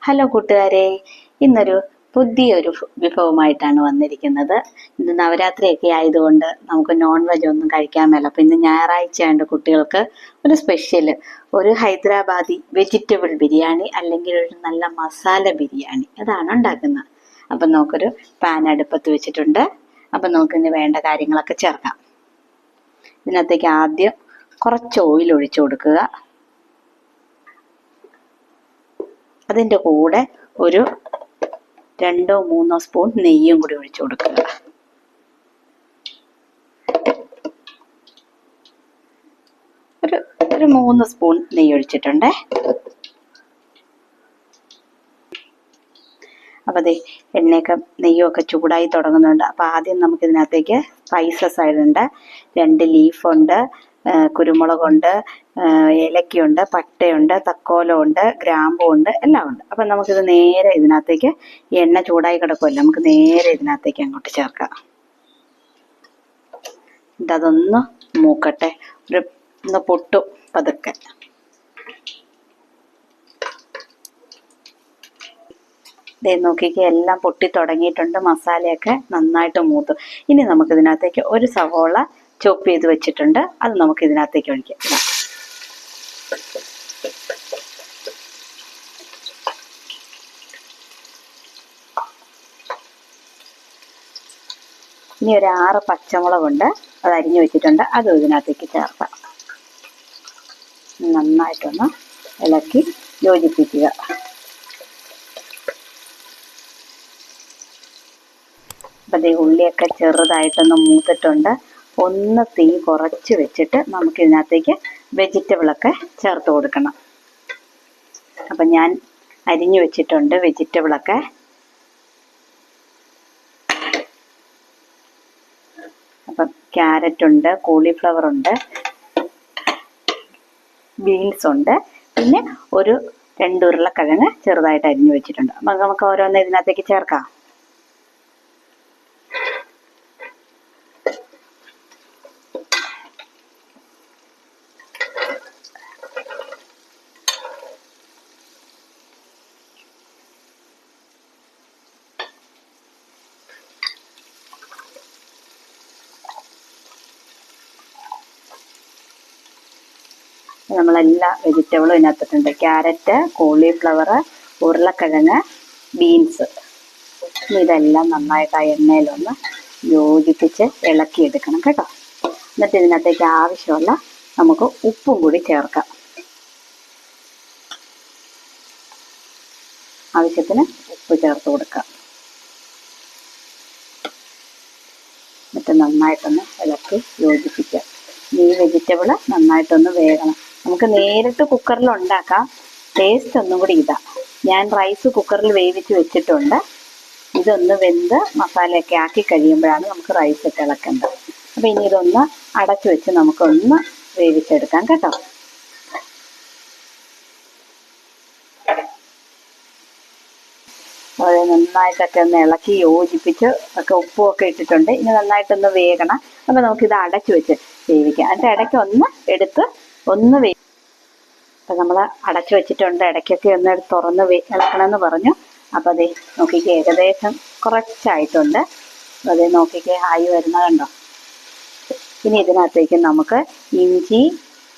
Hello കൂട്ടുകാരെ, ഇന്നൊരു പുതിയൊരു വിഭവമായിട്ടാണ് വന്നിരിക്കുന്നത്. ഇന്ന് നവരാത്രിയൊക്കെ ആയതുകൊണ്ട് നമുക്ക് നോൺ വെജ് ഒന്നും കഴിക്കാൻ മേല. അപ്പം ഇന്ന് ഞായറാഴ്ച ആയതുകൊണ്ട് കുട്ടികൾക്ക് ഒരു സ്പെഷ്യൽ, ഒരു ഹൈദരാബാദി വെജിറ്റബിൾ ബിരിയാണി അല്ലെങ്കിൽ ഒരു നല്ല മസാല ബിരിയാണി അതാണ് ഉണ്ടാക്കുന്നത്. അപ്പം നമുക്കൊരു പാൻ അടുപ്പത്ത് വെച്ചിട്ടുണ്ട്. അപ്പം നമുക്കിന്ന് വേണ്ട കാര്യങ്ങളൊക്കെ ചേർക്കാം. ഇതിനകത്തേക്ക് ആദ്യം കുറച്ച് ഓയിൽ ഒഴിച്ചു കൊടുക്കുക. അതിൻ്റെ കൂടെ ഒരു 2-3 സ്പൂൺ നെയ്യും കൂടി ഒഴിച്ചു കൊടുക്കുക. ഒരു 3 സ്പൂൺ നെയ്യ് ഒഴിച്ചിട്ടുണ്ട്. അപ്പോൾ അതെ, എണ്ണയൊക്കെ നെയ്യൊക്കെ ചൂടായി തുടങ്ങുന്നുണ്ട്. അപ്പോൾ ആദ്യം നമുക്ക് ഇതിനകത്തേക്ക് സ്പൈസസ് ആയിട്ടുണ്ട്. 2 ലീഫുണ്ട്, കുരുമുളകുണ്ട്, ഏലക്കയുണ്ട്, പട്ടയുണ്ട്, തക്കോലമുണ്ട്, ഗ്രാമ്പുണ്ട്, എല്ലാം ഉണ്ട്. അപ്പം നമുക്കിത് നേരെ ഇതിനകത്തേക്ക്, എണ്ണ ചൂടായി കിടക്കുമല്ലോ, നമുക്ക് നേരെ ഇതിനകത്തേക്ക് അങ്ങോട്ട് ചേർക്കാം. അതൊന്ന് മൂക്കട്ടെ, ഒന്ന് പൊട്ടും പതുക്കെ. ദേ നോക്കിക്കേ, എല്ലാം പൊട്ടി തുടങ്ങിയിട്ടുണ്ട്, മസാലയൊക്കെ നന്നായിട്ട് മൂത്തു. ഇനി നമുക്കിതിനകത്തേക്ക് ഒരു സവോള ചോപ്പ് ചെയ്ത് വെച്ചിട്ടുണ്ട്, അത് നമുക്ക് ഇതിനകത്തേക്ക് ഒഴിക്കാം. ഇനി ഒരു 6 പച്ചമുളകുണ്ട്, അത് അരിഞ്ഞു വെച്ചിട്ടുണ്ട്, അതും ഇതിനകത്തേക്ക് ചേർക്കാം. നന്നായിട്ടൊന്ന് ഇളക്കി യോജിപ്പിക്കുക. അപ്പം ഈ ഉള്ളിയൊക്കെ ചെറുതായിട്ടൊന്ന് മൂത്തിട്ടുണ്ട്. ഒന്ന് തീ കുറച്ച് വെച്ചിട്ട് നമുക്ക് ഇതിനകത്തേക്ക് വെജിറ്റബിളൊക്കെ ചേർത്ത് കൊടുക്കണം. അപ്പം ഞാൻ അരിഞ്ഞു വെച്ചിട്ടുണ്ട് വെജിറ്റബിളൊക്കെ. അപ്പം ക്യാരറ്റ് ഉണ്ട്, കോളിഫ്ലവർ ഉണ്ട്, ബീൻസ് ഉണ്ട്, പിന്നെ ഒരു 2 ഉരുളക്കിഴങ്ങ് ചെറുതായിട്ട് അരിഞ്ഞു വെച്ചിട്ടുണ്ട്. അപ്പം നമുക്ക് ഓരോന്ന് ഇതിനകത്തേക്ക് ചേർക്കാം. നമ്മളെല്ലാ വെജിറ്റബിളും ഇതിനകത്തിട്ടുണ്ട്. ക്യാരറ്റ്, കോളിഫ്ലവർ, ഉരുളക്കിഴങ്ങ്, ബീൻസ്. ഇതെല്ലാം നന്നായിട്ട് ആ എണ്ണയിലൊന്ന് യോജിപ്പിച്ച് ഇളക്കിയെടുക്കണം കേട്ടോ. എന്നിട്ട് ഇതിനകത്തേക്ക് ആവശ്യമുള്ള നമുക്ക് ഉപ്പും കൂടി ചേർക്കാം. ആവശ്യത്തിന് ഉപ്പ് ചേർത്ത് കൊടുക്കാം. എന്നിട്ട് നന്നായിട്ടൊന്ന് ഇളക്കി യോജിപ്പിക്കാം. ഈ വെജിറ്റബിള് നന്നായിട്ടൊന്ന് വേകണം. നമുക്ക് നേരിട്ട് കുക്കറിൽ ഉണ്ടാക്കാം. ടേസ്റ്റ് ഒന്നും കൂടി ഇതാ. ഞാൻ റൈസ് കുക്കറിൽ വേവിച്ച് വെച്ചിട്ടുണ്ട്. ഇതൊന്ന് വെന്ത് മസാലയൊക്കെ ആക്കി കഴിയുമ്പോഴാണ് നമുക്ക് റൈസ് ഇട്ട് ഇളക്കേണ്ടത്. അപ്പം ഇനി ഇതൊന്ന് അടച്ചു വെച്ച് നമുക്കൊന്ന് വേവിച്ചെടുക്കാം കേട്ടോ. അത് നന്നായിട്ടൊക്കെ ഒന്ന് ഇളക്കി യോജിപ്പിച്ച് ഒക്കെ ഉപ്പുമൊക്കെ ഇട്ടിട്ടുണ്ട്. ഇനി നന്നായിട്ടൊന്ന് വേകണം. അപ്പം നമുക്കിത് അടച്ചു വെച്ച് വേവിക്കാം. അതിൻ്റെ ഇടയ്ക്ക് ഒന്ന് എടുത്ത് ഒന്ന് അപ്പം നമ്മൾ അടച്ചു വെച്ചിട്ടുണ്ട്. ഇടയ്ക്കൊക്കെ ഒന്ന് തുറന്ന് ഇളക്കണമെന്ന് പറഞ്ഞു. അപ്പം അതേ നോക്കിക്കേ, ഏകദേശം കുറച്ചായിട്ടുണ്ട്. അതേ നോക്കിക്കേ, ആയി വരുന്ന കണ്ടോ. ഇനി ഇതിനകത്തേക്ക് നമുക്ക് ഇഞ്ചി,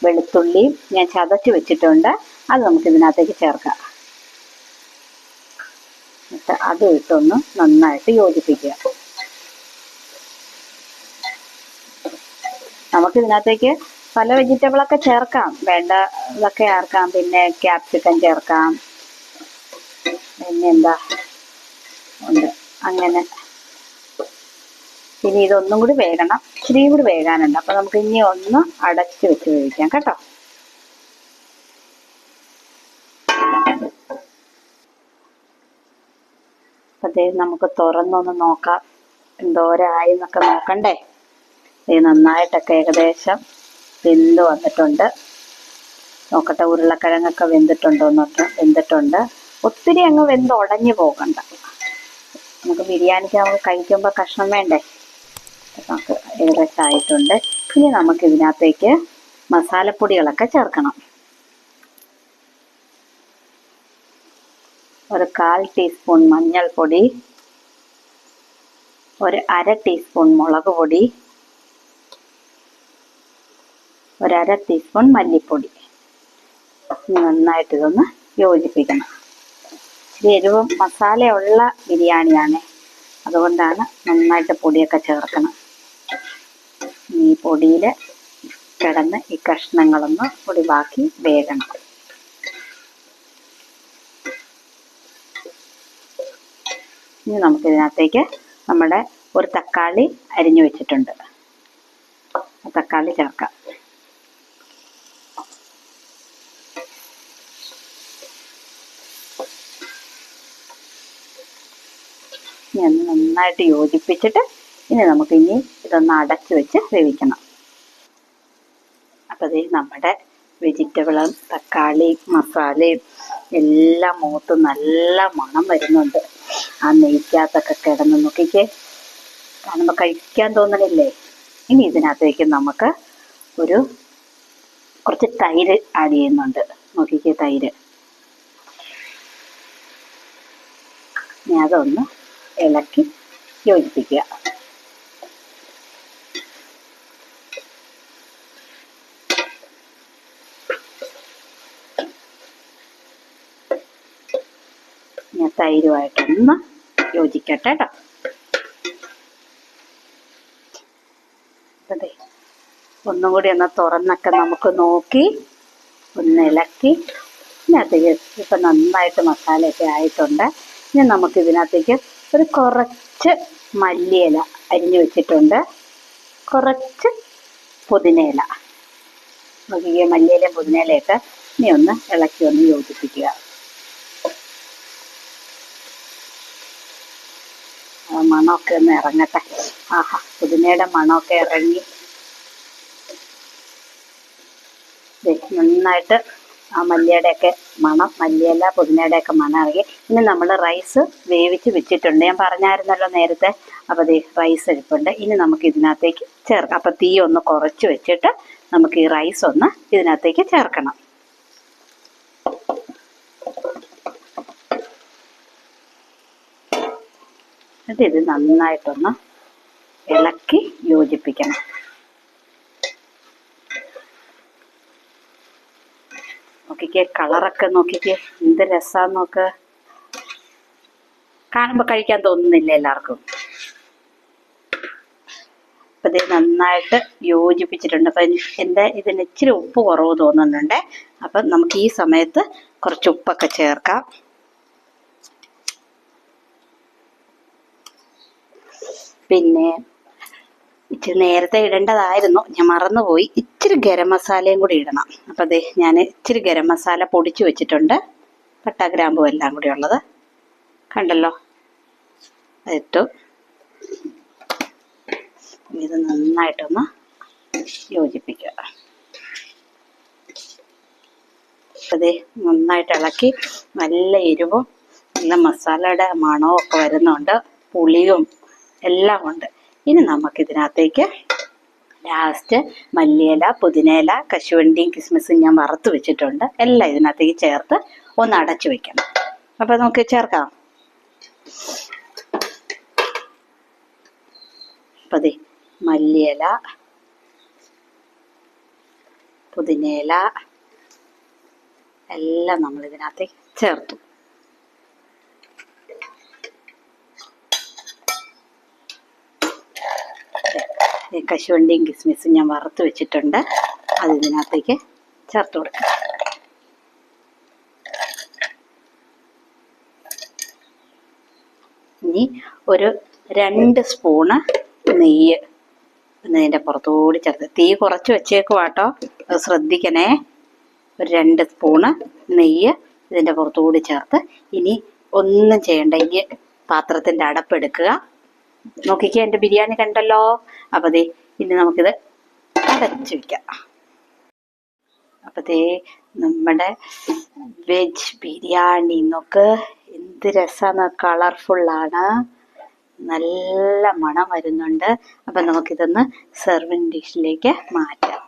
വെളുത്തുള്ളി ഞാൻ ചതച്ച് വെച്ചിട്ടുണ്ട്, അത് നമുക്ക് ഇതിനകത്തേക്ക് ചേർക്കാം. എന്നിട്ട് അത് ഇട്ടൊന്ന് നന്നായിട്ട് യോജിപ്പിക്കുക. നമുക്കിതിനകത്തേക്ക് പല വെജിറ്റബിളൊക്കെ ചേർക്കാം, വേണ്ട ഇതൊക്കെ ചേർക്കാം. പിന്നെ ക്യാപ്സിക്കം ചേർക്കാം, പിന്നെ എന്താ ഉണ്ട് അങ്ങനെ. പിന്നെ ഇതൊന്നും കൂടി വേകണം, ഇച്ചിരി കൂടി വേകാനുണ്ട്. അപ്പം നമുക്ക് ഇനി ഒന്ന് അടച്ച് വെച്ച് വേവിക്കാം കേട്ടോ. അതേ നമുക്ക് തുറന്നൊന്ന് നോക്കാം, എന്തോരായി എന്നൊക്കെ നോക്കണ്ടേ. ഇത് നന്നായിട്ടൊക്കെ ഏകദേശം വെന്ത് വന്നിട്ടുണ്ട്. നോക്കട്ടെ, ഉരുളക്കിഴങ്ങൊക്കെ വെന്തിട്ടുണ്ടോ എന്നൊക്കെ. വെന്തിട്ടുണ്ട്. ഒത്തിരി അങ്ങ് വെന്ത് ഉടഞ്ഞു പോകണ്ട. നമുക്ക് ബിരിയാണിക്ക് നമുക്ക് കഴിക്കുമ്പോൾ കഷ്ണം വേണ്ടേ. നമുക്ക് ഏകദേശം ആയിട്ടുണ്ട്. ഇനി നമുക്ക് ഇതിനകത്തേക്ക് മസാലപ്പൊടികളൊക്കെ ചേർക്കണം. ഒരു 1/4 ടീസ്പൂൺ മഞ്ഞൾപ്പൊടി, ഒരു 1/2 ടീസ്പൂൺ മുളക് പൊടി, ഒരു 1/2 ടീസ്പൂൺ മല്ലിപ്പൊടി. നന്നായിട്ട് ഇതൊന്ന് യോജിപ്പിക്കണം. ഇച്ചിരി എരിവും മസാലയുള്ള ബിരിയാണിയാണ്, അതുകൊണ്ടാണ് നന്നായിട്ട് പൊടിയൊക്കെ ചേർക്കണം. ഈ പൊടിയിൽ കിടന്ന് ഈ കഷ്ണങ്ങളൊന്ന് പൊടി ബാക്കി വേകണം. ഇനി നമുക്കിതിനകത്തേക്ക് നമ്മുടെ ഒരു തക്കാളി അരിഞ്ഞു വെച്ചിട്ടുണ്ട്, തക്കാളി ചേർക്കാം. ഇനി ഒന്ന് നന്നായിട്ട് യോജിപ്പിച്ചിട്ട് ഇനി നമുക്കിനി ഇതൊന്ന് അടച്ചു വെച്ച് വേവിക്കണം. അപ്പോൾ ഇത് നമ്മുടെ വെജിറ്റബിളും തക്കാളി മസാലയും എല്ലാം മൂത്ത് നല്ല മണം വരുന്നുണ്ട്. ആ നെയ്ക്കകത്തൊക്കെ കിടന്ന് നോക്കിക്കേ, കാണുമ്പോൾ കഴിക്കാൻ തോന്നണില്ലേ? ഇനി ഇതിനകത്തേക്ക് നമുക്ക് കുറച്ച് തൈര് ആഡ് ചെയ്യുന്നുണ്ട്. നോക്കിക്കേ, തൈര്. ഇനി അതൊന്ന് ഇളക്കി യോജിപ്പിക്കുക. ഞാൻ തൈരുമായിട്ടൊന്ന് യോജിക്കട്ടെ കേട്ടോ. അതെ, ഒന്നും കൂടി ഒന്ന് തുറന്നൊക്കെ നമുക്ക് നോക്കി ഒന്ന് ഇളക്കി ഇതിനകത്തേക്ക് ഇപ്പം നന്നായിട്ട് മസാലയൊക്കെ ആയിട്ടുണ്ട്. ഇനി നമുക്ക് ഇതിനകത്തേക്ക് കുറച്ച് മല്ലിയില അരിഞ്ഞു വെച്ചിട്ടുണ്ട്, കുറച്ച് പുതിനയില. നോക്കിക്കുക, മല്ലിയിലയും പുതിനയിലയൊക്കെ ഇനി ഒന്ന് ഇളക്കി ഒന്ന് യോജിപ്പിക്കുക. മണമൊക്കെ ഒന്ന് ഇറങ്ങട്ടെ. ആഹാ, പുതിനയുടെ മണമൊക്കെ ഇറങ്ങി നന്നായിട്ട് ആ മല്ലിയുടെയൊക്കെ മണം, മല്ലിയില പുതിനയുടെയൊക്കെ മണം ഇറങ്ങി. ഇനി നമ്മൾ റൈസ് വേവിച്ച് വെച്ചിട്ടുണ്ട്, ഞാൻ പറഞ്ഞായിരുന്നല്ലോ നേരത്തെ. അപ്പോൾ റൈസ് ഇരിപ്പുണ്ട്. ഇനി നമുക്ക് ഇതിനകത്തേക്ക് ചേർക്കാം. അപ്പോൾ തീ ഒന്ന് കുറച്ച് വെച്ചിട്ട് നമുക്ക് ഈ റൈസ് ഒന്ന് ഇതിനകത്തേക്ക് ചേർക്കണം. എന്നിട്ട് ഇത് നന്നായിട്ടൊന്ന് ഇളക്കി യോജിപ്പിക്കണം. നോക്കിക്കേ, കളറൊക്കെ നോക്കിക്കേ, എന്ത് രസമാന്ന് നോക്ക്. കാണുമ്പോൾ കഴിക്കാൻ തോന്നുന്നില്ല എല്ലാവർക്കും. അപ്പം ഇത് നന്നായിട്ട് യോജിപ്പിച്ചിട്ടുണ്ട്. അപ്പം ഇതിന് ഇച്ചിരി ഉപ്പ് കുറവ് തോന്നുന്നുണ്ട്. അപ്പം നമുക്ക് ഈ സമയത്ത് കുറച്ച് ഉപ്പൊക്കെ ചേർക്കാം. പിന്നെ ഇച്ചിരി നേരത്തെ ഇടേണ്ടതായിരുന്നു, ഞാൻ മറന്നുപോയി. ഇച്ചിരി ഗരം മസാലയും കൂടി ഇടണം. അപ്പം അതെ, ഞാൻ ഇച്ചിരി ഗരം മസാല പൊടിച്ചു വെച്ചിട്ടുണ്ട്, പട്ട ഗ്രാമ്പും എല്ലാം കൂടി ഉള്ളത് കണ്ടല്ലോ, അതിട്ടു. ഇത് നന്നായിട്ടൊന്ന് യോജിപ്പിക്കുക. അതെ, നന്നായിട്ട് ഇളക്കി. നല്ല എരിവും നല്ല മസാലയുടെ മണവും ഒക്കെ വരുന്നുണ്ട്, പുളിയും എല്ലാം ഉണ്ട്. ഇനി നമുക്കിതിനകത്തേക്ക് ലാസ്റ്റ് മല്ലിയില പുതിനയില കശുവണ്ടിയും കിസ്മിസും ഞാൻ വറുത്ത് വെച്ചിട്ടുണ്ട്, എല്ലാം ഇതിനകത്തേക്ക് ചേർത്ത് ഒന്ന് അടച്ചു വെക്കണം. അപ്പം നമുക്ക് ചേർക്കാം. അപ്പം അതെ, മല്ലിയില പുതിനയില എല്ലാം നമ്മൾ ഇതിനകത്തേക്ക് ചേർത്തു. കശുവണ്ടിയും കിസ്മിസും ഞാൻ വറുത്ത് വെച്ചിട്ടുണ്ട്, അത് ഇതിനകത്തേക്ക് ചേർത്ത് കൊടുക്കാം. ഇനി 2 സ്പൂണ് നെയ്യ് ഇതിൻ്റെ പുറത്തുകൂടി ചേർത്ത്, തീ കുറച്ച് വെച്ചേക്കുവാട്ടോ, അത് ശ്രദ്ധിക്കണേ. 2 സ്പൂണ് നെയ്യ് ഇതിൻ്റെ പുറത്തുകൂടി ചേർത്ത് ഇനി ഒന്നും ചെയ്യണ്ട. ഇനി പാത്രത്തിൻ്റെ അടപ്പെടുക്കുക. നോക്കിക്കുക, എൻ്റെ ബിരിയാണി കണ്ടല്ലോ. അപ്പം ദേ ഇനി നമുക്കിത് അടച്ചു വയ്ക്കാം. അപ്പം ദേ നമ്മുടെ വെജ് ബിരിയാണി നോക്ക്, എന്ത് രസമാണ്, കളർഫുള്ളാണ്, നല്ല മണം വരുന്നുണ്ട്. അപ്പം നമുക്കിതൊന്ന് സെർവിങ് ഡിഷിലേക്ക് മാറ്റാം.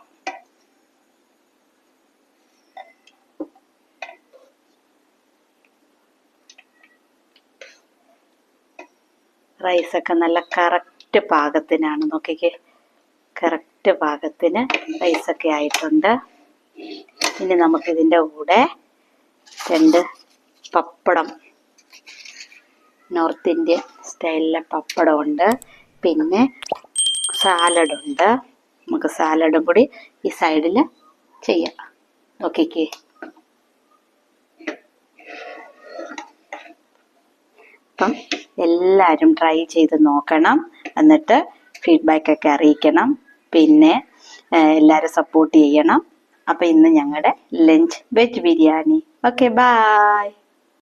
റൈസൊക്കെ നല്ല കറക്റ്റ് പാകത്തിനാണ്, നോക്കിക്കേ, കറക്റ്റ് പാകത്തിന് റൈസൊക്കെ ആയിട്ടുണ്ട്. ഇനി നമുക്കിതിൻ്റെ കൂടെ 2 പപ്പടം, നോർത്ത് ഇന്ത്യൻ സ്റ്റൈലിലെ പപ്പടമുണ്ട്, പിന്നെ സാലഡുണ്ട്. നമുക്ക് സാലഡും കൂടി ഈ സൈഡിൽ ചെയ്യാം. നോക്കിക്കേ, അപ്പം എല്ലാവരും ട്രൈ ചെയ്ത് നോക്കണം, എന്നിട്ട് ഫീഡ്ബാക്കൊക്കെ അറിയിക്കണം. പിന്നെ എല്ലാവരും സപ്പോർട്ട് ചെയ്യണം. അപ്പം ഇന്ന് ഞങ്ങളുടെ lunch veg biryani. Okay, bye.